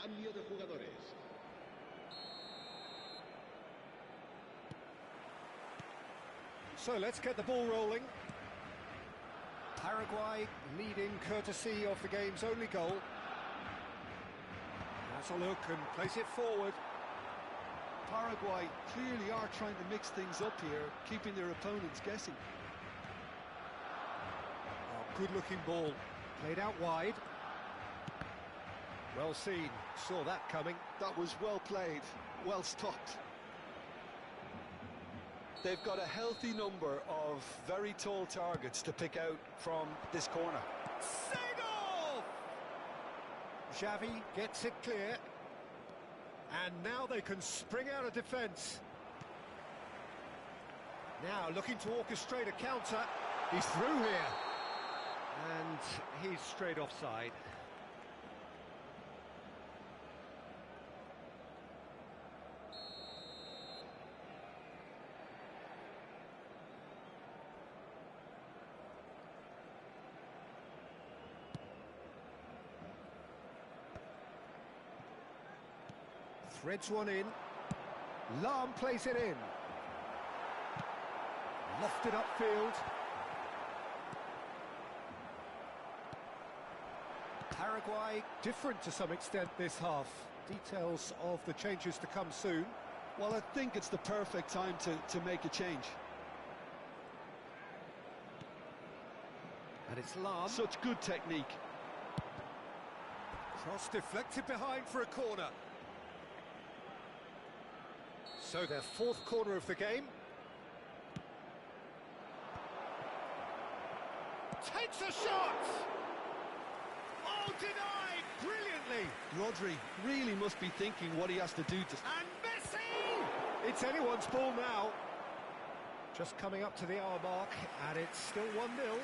Cambio de jugadores. So let's get the ball rolling. Paraguay leading courtesy of the game's only goal. Has a look and plays it forward. Paraguay clearly are trying to mix things up here, keeping their opponents guessing. Oh, good-looking ball, played out wide. Well seen, saw that coming. That was well played, well stopped. They've got a healthy number of very tall targets to pick out from this corner. Seedorf! Xavi gets it clear. And now they can spring out of defence. Now looking to orchestrate a counter. He's through here. And he's straight offside. Threads one in. Lahm plays it in. Lofted upfield. Paraguay different to some extent this half. Details of the changes to come soon. Well, I think it's the perfect time to make a change. And it's Lahm. Such good technique. Cross deflected behind for a corner. So their fourth corner of the game. Takes a shot! Oh, denied brilliantly! Rodri really must be thinking what he has to do to... And Messi! It's anyone's ball now. Just coming up to the hour mark, and it's still 1-0.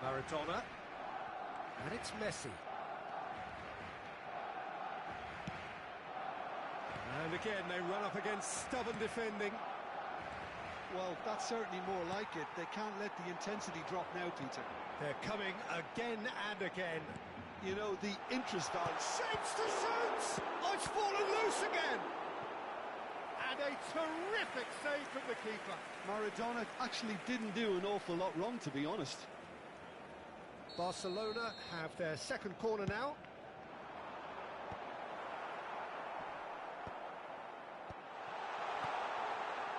Maradona. And it's Messi. And again, they run up against stubborn defending. Well, that's certainly more like it. They can't let the intensity drop now, Peter. They're coming again and again. You know, the interest value... Shapes to shoot! Oh, it's fallen loose again! And a terrific save from the keeper. Maradona actually didn't do an awful lot wrong, to be honest. Barcelona have their second corner now.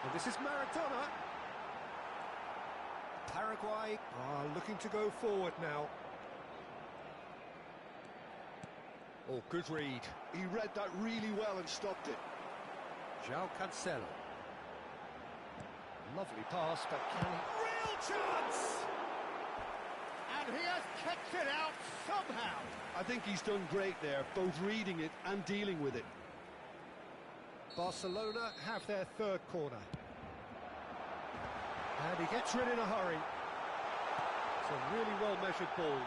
And this is Maradona. Paraguay are looking to go forward now. Oh, good read. He read that really well and stopped it. João Cancelo. Lovely pass, but can he... Real chance! And he has kicked it out somehow. I think he's done great there, both reading it and dealing with it. Barcelona have their third corner. And he gets rid in a hurry. It's a really well-measured ball.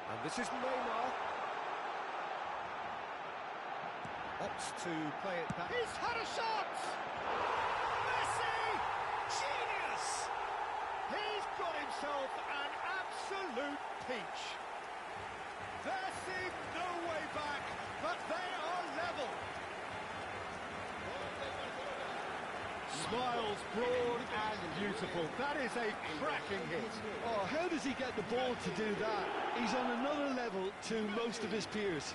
And this is Neymar. Opts to play it back. He's had a shot! Messi! Genius! He's got himself an absolute peach. There seems no way back, but they are level. Smiles broad and beautiful. That is a cracking hit. Oh, how does he get the ball to do that? He's on another level to most of his peers.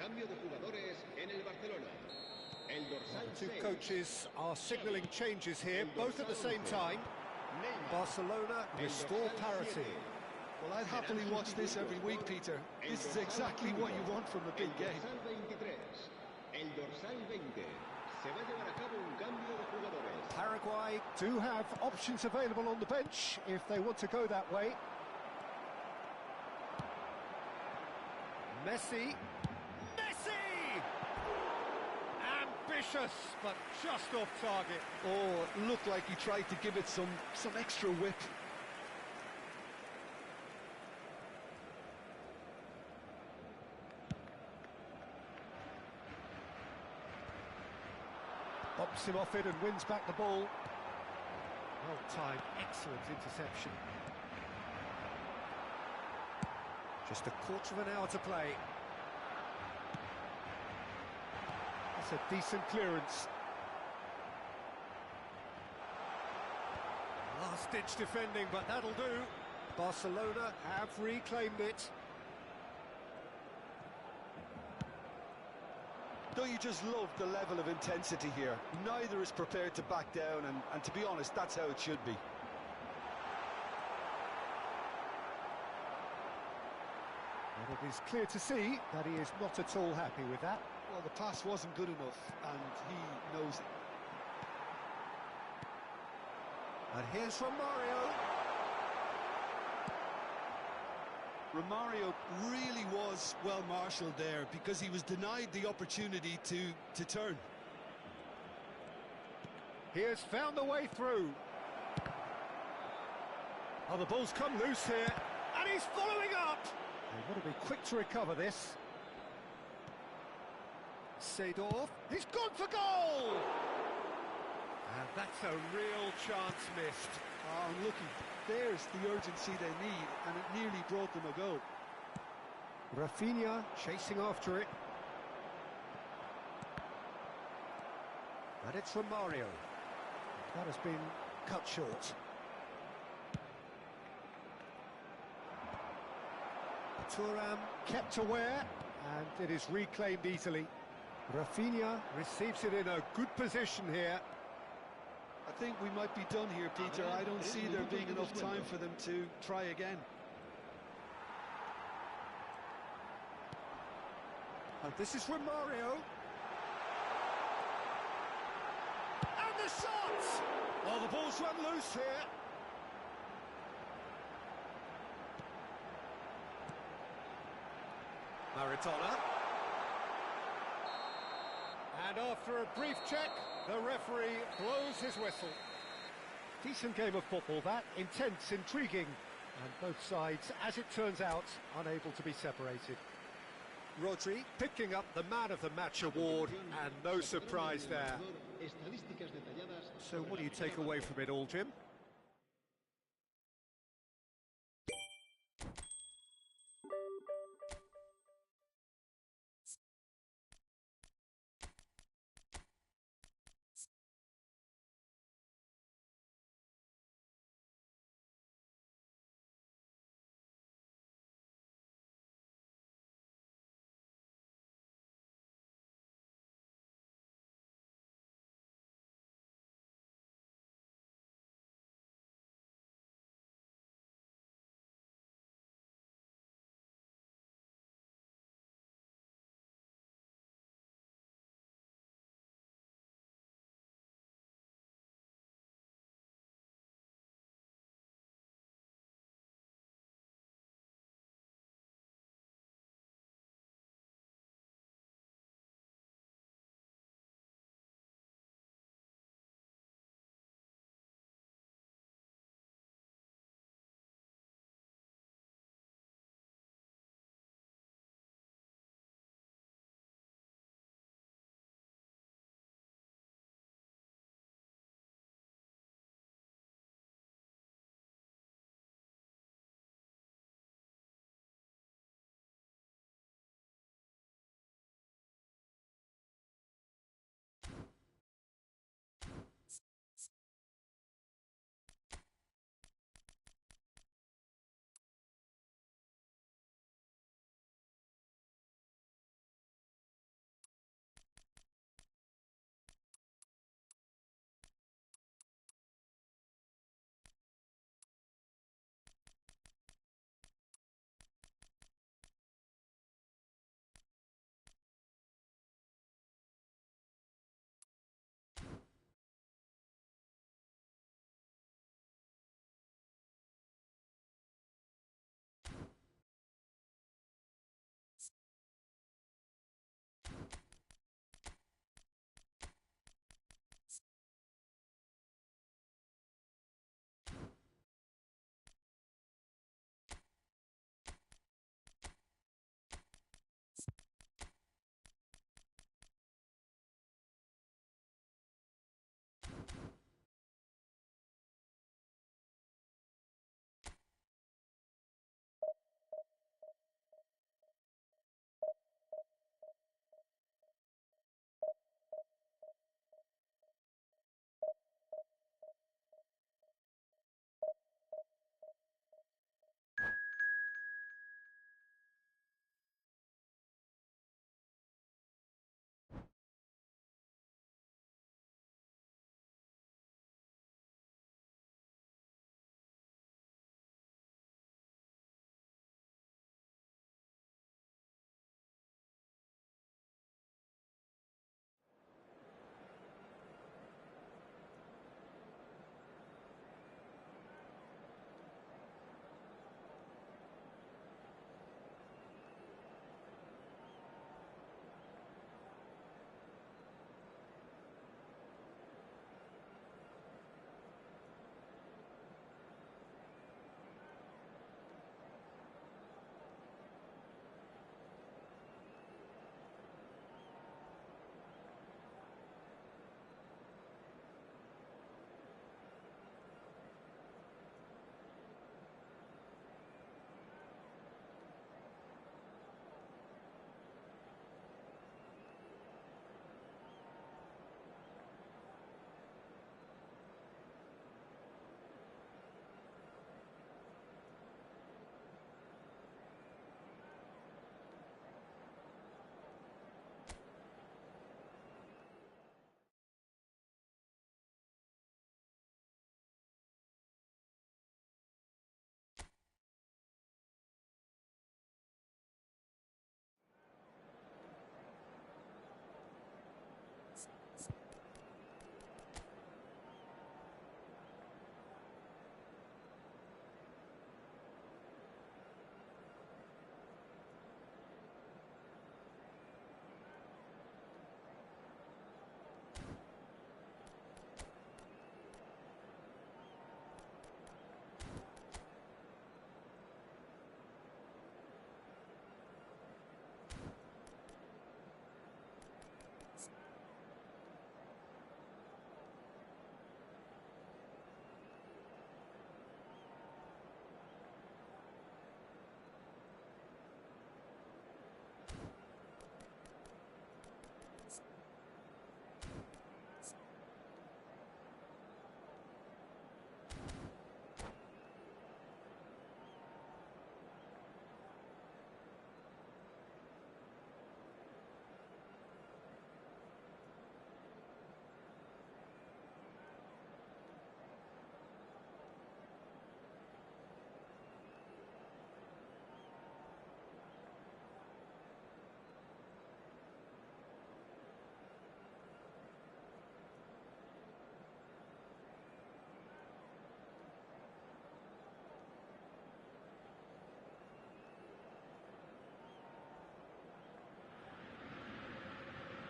Cambio de jugadores en el Barcelona. El dorsal The two 6. coaches are signalling changes here, both at the same time. Barcelona restore parity. Well, I'd happily watch this every week, Peter. This is exactly what you want from a big game. El dorsal 23. El dorsal 20. Se va a llevar a cabo un cambio de jugadores. Paraguay do have options available on the bench if they want to go that way. Messi! Ambitious, but just off target. Oh, looked like he tried to give it some extra whip. Bops him off it and wins back the ball. Well-timed, excellent interception. Just a quarter of an hour to play. That's a decent clearance. Last-ditch defending, but that'll do. Barcelona have reclaimed it. Don't you just love the level of intensity here? Neither is prepared to back down, and to be honest, that's how it should be. And it is clear to see that he is not at all happy with that. Well, the pass wasn't good enough, and he knows it. And here's Romario. Romario really was well marshalled there because he was denied the opportunity to turn. He has found the way through. Oh, the ball's come loose here, and he's following up. They've got to be quick to recover this. Seedorf, he's gone for goal! And that's a real chance missed. Oh, looky, there's the urgency they need, and it nearly brought them a goal. Rafinha chasing after it. And it's Romario. That has been cut short. Thuram kept aware, and it is reclaimed easily. Rafinha receives it in a good position here. I think we might be done here, Peter. I don't see there being enough time for them to try again. And this is Romario. And the shot! Oh, the ball's run loose here. Maradona. And after a brief check, the referee blows his whistle. Decent game of football, that. Intense, intriguing. And both sides, as it turns out, unable to be separated. Rodri picking up the Man of the Match award, and no surprise there. So what do you take away from it all, Jim?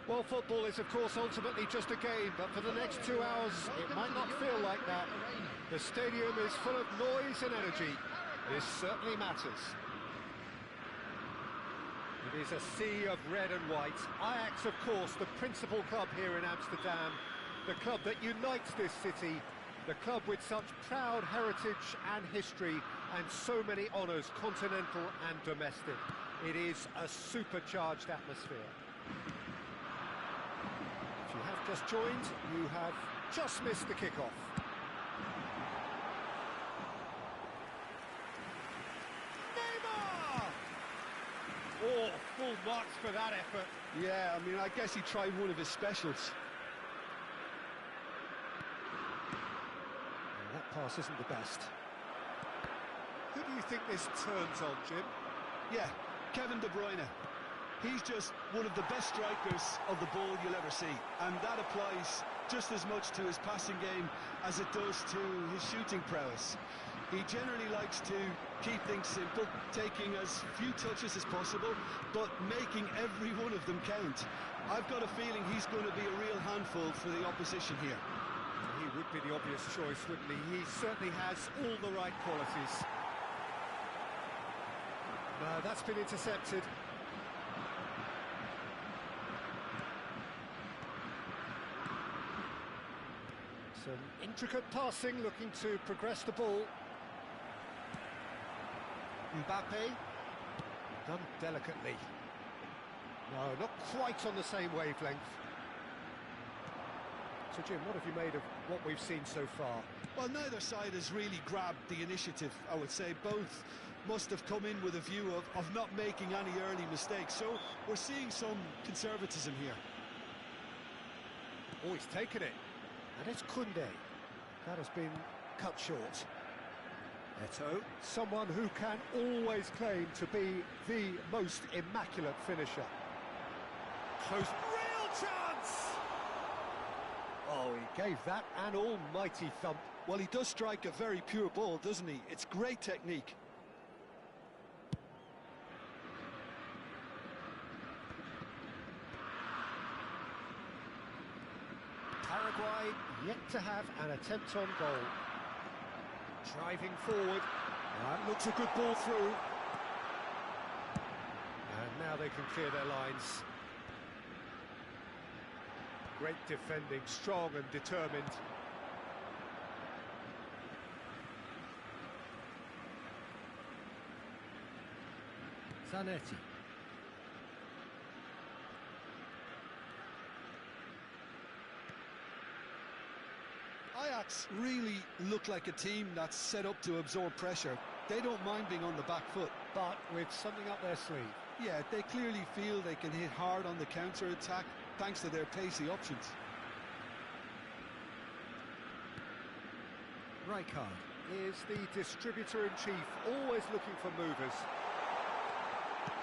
Well, football is, of course, ultimately just a game, but for the next 2 hours, it might not feel like that. The stadium is full of noise and energy. This certainly matters. It is a sea of red and white. Ajax, of course, the principal club here in Amsterdam, the club that unites this city, the club with such proud heritage and history and so many honours, continental and domestic. It is a supercharged atmosphere. If you have just joined, you have just missed the kickoff. Neymar! Oh, full marks for that effort. Yeah, I mean, I guess he tried one of his specials. That pass isn't the best. Who do you think this turns on, Jim? Yeah, Kevin De Bruyne. He's just one of the best strikers of the ball you'll ever see, and that applies just as much to his passing game as it does to his shooting prowess. He generally likes to keep things simple, taking as few touches as possible, but making every one of them count. I've got a feeling he's going to be a real handful for the opposition here. He would be the obvious choice, wouldn't he? He certainly has all the right qualities. No, that's been intercepted. Some intricate passing, looking to progress the ball. Mbappe, done delicately. No, not quite on the same wavelength. So, Jim, what have you made of what we've seen so far? Well, neither side has really grabbed the initiative, I would say. Both must have come in with a view of not making any early mistakes. So we're seeing some conservatism here. Oh, he's taken it. And it's Koundé. That has been cut short. Eto'o, someone who can always claim to be the most immaculate finisher. Close, real chance! Oh, he gave that an almighty thump. Well, he does strike a very pure ball, doesn't he? It's great technique. Paraguay yet to have an attempt on goal. Driving forward. That looks a good ball through. And now they can clear their lines. Great defending, strong and determined. Zanetti. Ajax really look like a team that's set up to absorb pressure. They don't mind being on the back foot. But with something up their sleeve. Yeah, they clearly feel they can hit hard on the counter-attack thanks to their pacey options. Rijkaard is the distributor-in-chief, always looking for movers.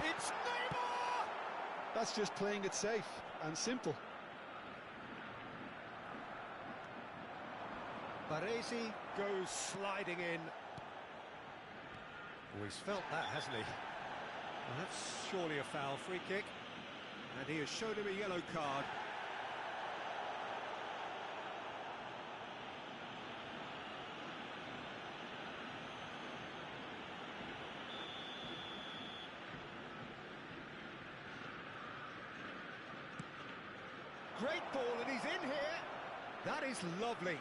It's Neymar! That's just playing it safe and simple. Baresi goes sliding in. Oh, he's felt that, hasn't he? Well, that's surely a foul. Free kick. And he has shown him a yellow card. Great ball, and he's in here. That is lovely.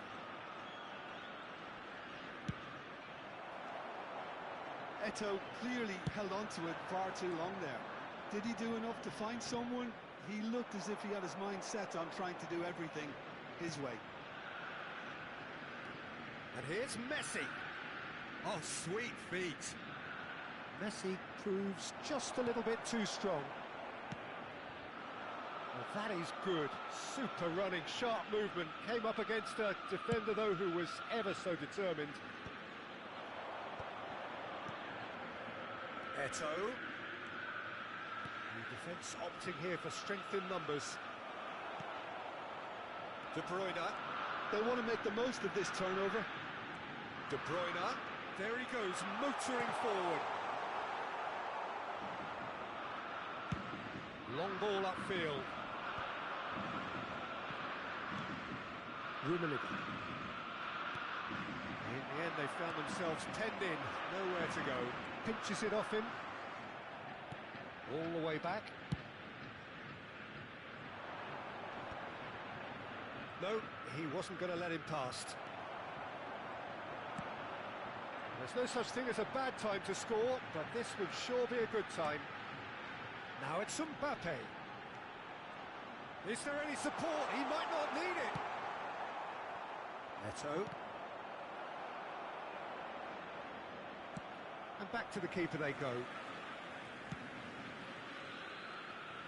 Eto'o clearly held on to it far too long there. Did he do enough to find someone? He looked as if he had his mind set on trying to do everything his way. And here's Messi. Oh, sweet feet. Messi proves just a little bit too strong. Well, that is good. Super running, sharp movement. Came up against a defender, though, who was ever so determined. Eto'o. The defence opting here for strength in numbers. De Bruyne. They want to make the most of this turnover. De Bruyne. There he goes, motoring forward. Long ball upfield. Rummenigge. In the end, they found themselves penned in, nowhere to go. Pinches it off him. All the way back. No, he wasn't going to let him past. There's no such thing as a bad time to score, but this would sure be a good time. Now it's Mbappe. Is there any support? He might not need it. Neto. And back to the keeper they go.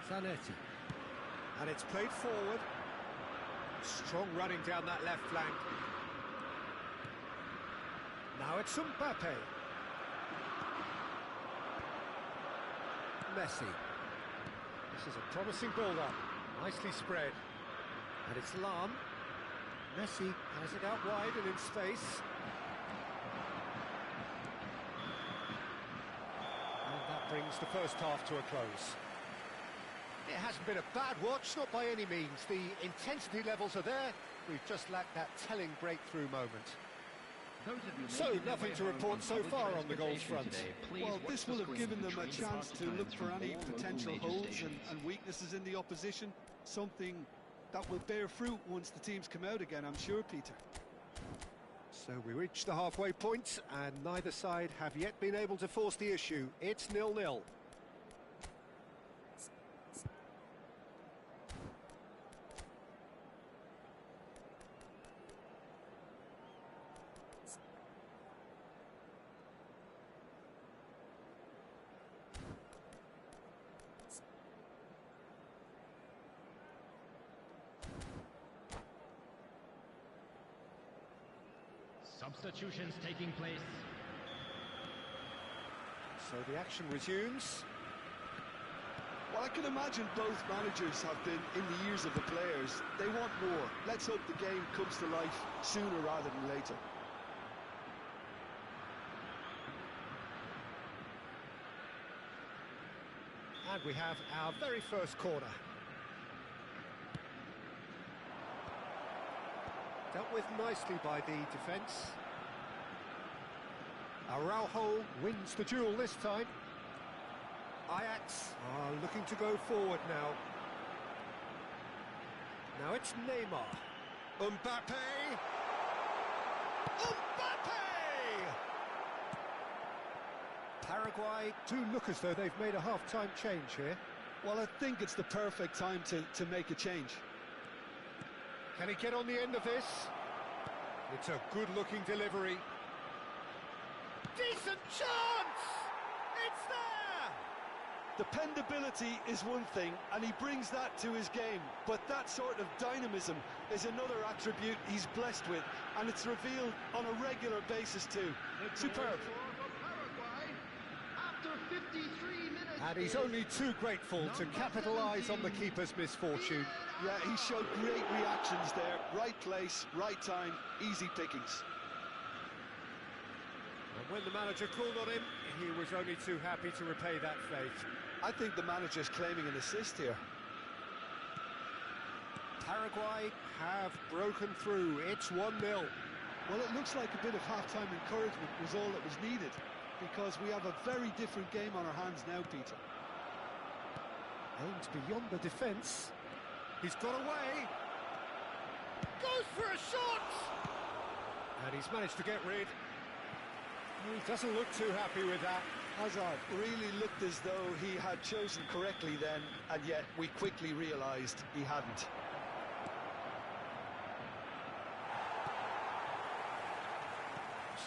Zanetti. And it's played forward. Strong running down that left flank. Now it's Mbappe. Messi. This is a promising build-up. Nicely spread. And it's Lahm. Messi has it out wide and in space. And that brings the first half to a close. It hasn't been a bad watch, not by any means. The intensity levels are there. We've just lacked that telling breakthrough moment. So, nothing to report so far on the goals front. Well, this will have given them a chance to look for any potential holes and weaknesses in the opposition. Something that will bear fruit once the teams come out again, I'm sure, Peter. So we reach the halfway point, and neither side have yet been able to force the issue. It's 0-0. Substitutions taking place. So the action resumes. Well, I can imagine both managers have been in the ears of the players. They want more. Let's hope the game comes to life sooner rather than later. And we have our very first corner. Dealt with nicely by the defence. Araujo wins the duel this time. Ajax are looking to go forward now. Now it's Neymar. Mbappe! Mbappe! Paraguay do look as though they've made a half-time change here. Well, I think it's the perfect time to make a change. Can he get on the end of this? It's a good-looking delivery. Decent chance! It's there! Dependability is one thing, and he brings that to his game. But that sort of dynamism is another attribute he's blessed with, and it's revealed on a regular basis too. Superb. And he's only too grateful to capitalise on the keeper's misfortune. Yeah, he showed great reactions there. Right place, right time, easy pickings. And when the manager called on him, he was only too happy to repay that faith. I think the manager's claiming an assist here. Paraguay have broken through. It's 1-0. Well, it looks like a bit of half-time encouragement was all that was needed, because we have a very different game on our hands now, Peter. Aims beyond the defence. He's got away. Goes for a shot! And he's managed to get rid. He doesn't look too happy with that. Hazard really looked as though he had chosen correctly then, and yet we quickly realised he hadn't.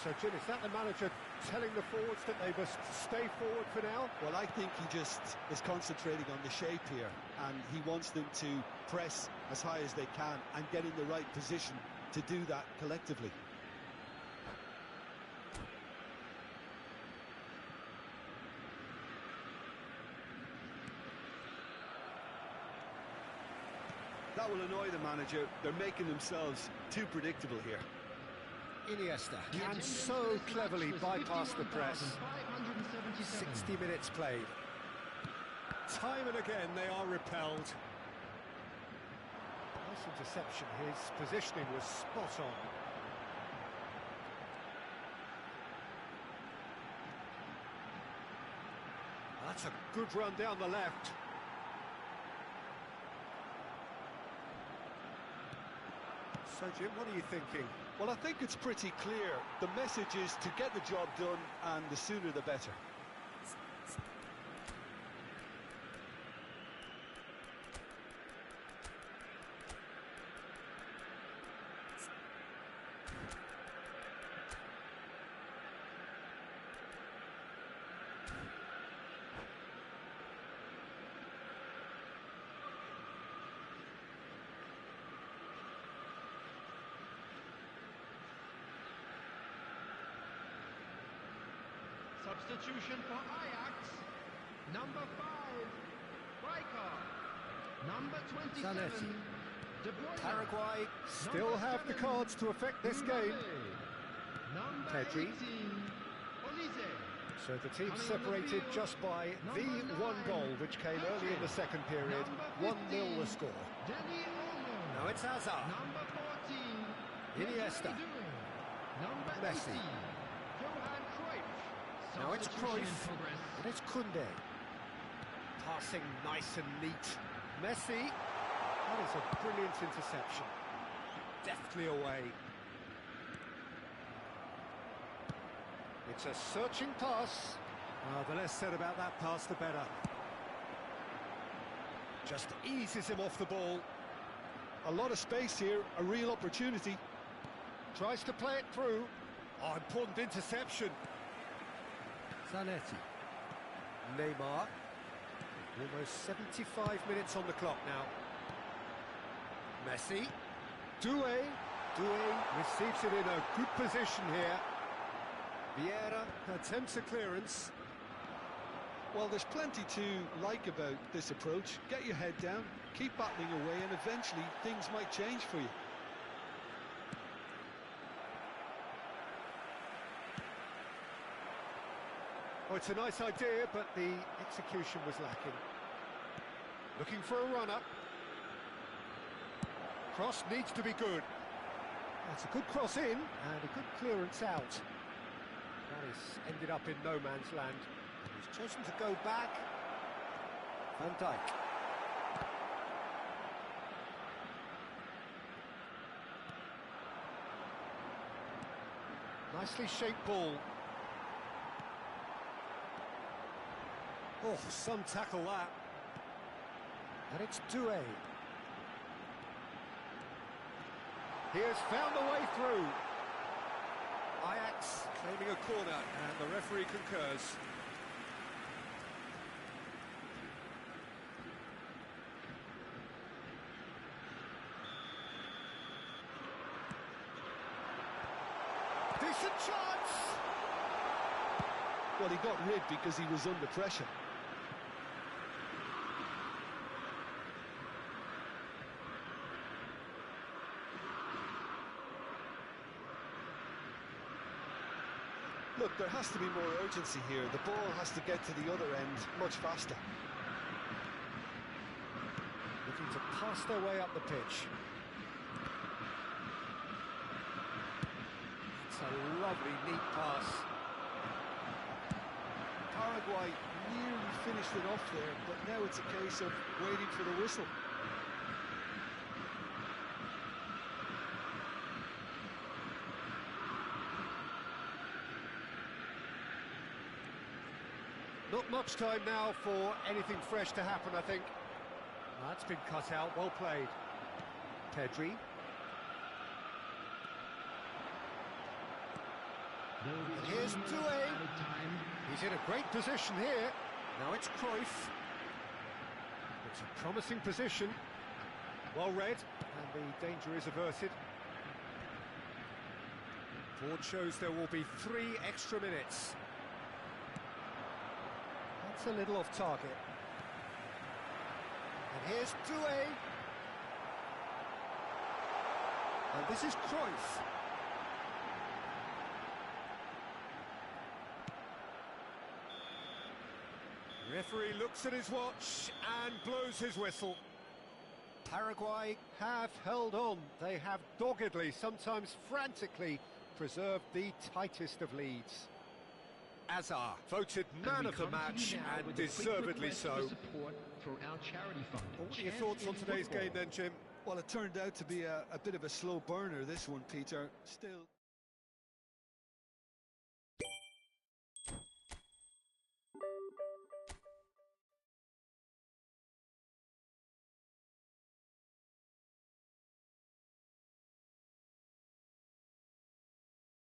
So, Jim, is that the manager telling the forwards that they must stay forward for now? Well, I think he just is concentrating on the shape here, and he wants them to press as high as they can and get in the right position to do that collectively. That will annoy the manager. They're making themselves too predictable here. Iniesta can so cleverly bypass the press. 60 minutes played. Time and again they are repelled. Nice interception. His positioning was spot on. That's a good run down the left. So, Jim, what are you thinking? Well, I think it's pretty clear. The message is to get the job done, and the sooner the better. Substitution for Ajax. Number 5, Rijkaard. Number 27, Zanetti. De Bruyne. Paraguay still Number have the 7, cards to affect this Mbappe. game. Number Pedri. 18, Olise. So the team Coming on the separated field, just by the number 1 9, goal, which came early in the second period. Number 1-0 the score. Dani Olmo. Now it's Hazard. Number 14, Iniesta. Number Messi. 80, Johan Cruyff. Now it's Substitution in Cruyff. progress. And it's Koundé. Passing nice and neat. Messi. That is a brilliant interception. Deftly away. It's a searching pass. The less said about that pass, the better. Just eases him off the ball. A lot of space here, a real opportunity. Tries to play it through. Oh, important interception. Zanetti. Neymar. Almost 75 minutes on the clock now. Messi. Doué. Doué receives it in a good position here. Vieira attempts a clearance. Well, there's plenty to like about this approach. Get your head down, keep battling away, and eventually things might change for you. Oh, it's a nice idea, but the execution was lacking. Looking for a run-up. Cross needs to be good. That's a good cross in, and a good clearance out. That is ended up in no man's land. He's chosen to go back. Van Dijk. Nicely shaped ball. Oh, some tackle that. And it's Doué. He has found a way through. Ajax claiming a corner, and the referee concurs. Decent chance! Well, he got rid because he was under pressure. Look, there has to be more urgency here. The ball has to get to the other end much faster. Looking to pass their way up the pitch. It's a lovely, neat pass. Paraguay nearly finished it off there, but now it's a case of waiting for the whistle. Not much time now for anything fresh to happen, I think. That's been cut out, well played. Pedri. And here's Doué. He's in a great position here. Now it's Cruyff. It's a promising position. Well read, and the danger is averted. Board shows there will be 3 extra minutes. That's a little off target. And here's Doué. And this is Cruyff. Referee looks at his watch and blows his whistle. Paraguay have held on. They have doggedly, sometimes frantically, preserved the tightest of leads. Azar, voted man of the match, and deservedly so. Support for our charity fund. Well, what are your thoughts on today's game then, Jim? Well, it turned out to be a bit of a slow burner, this one, Peter. Still...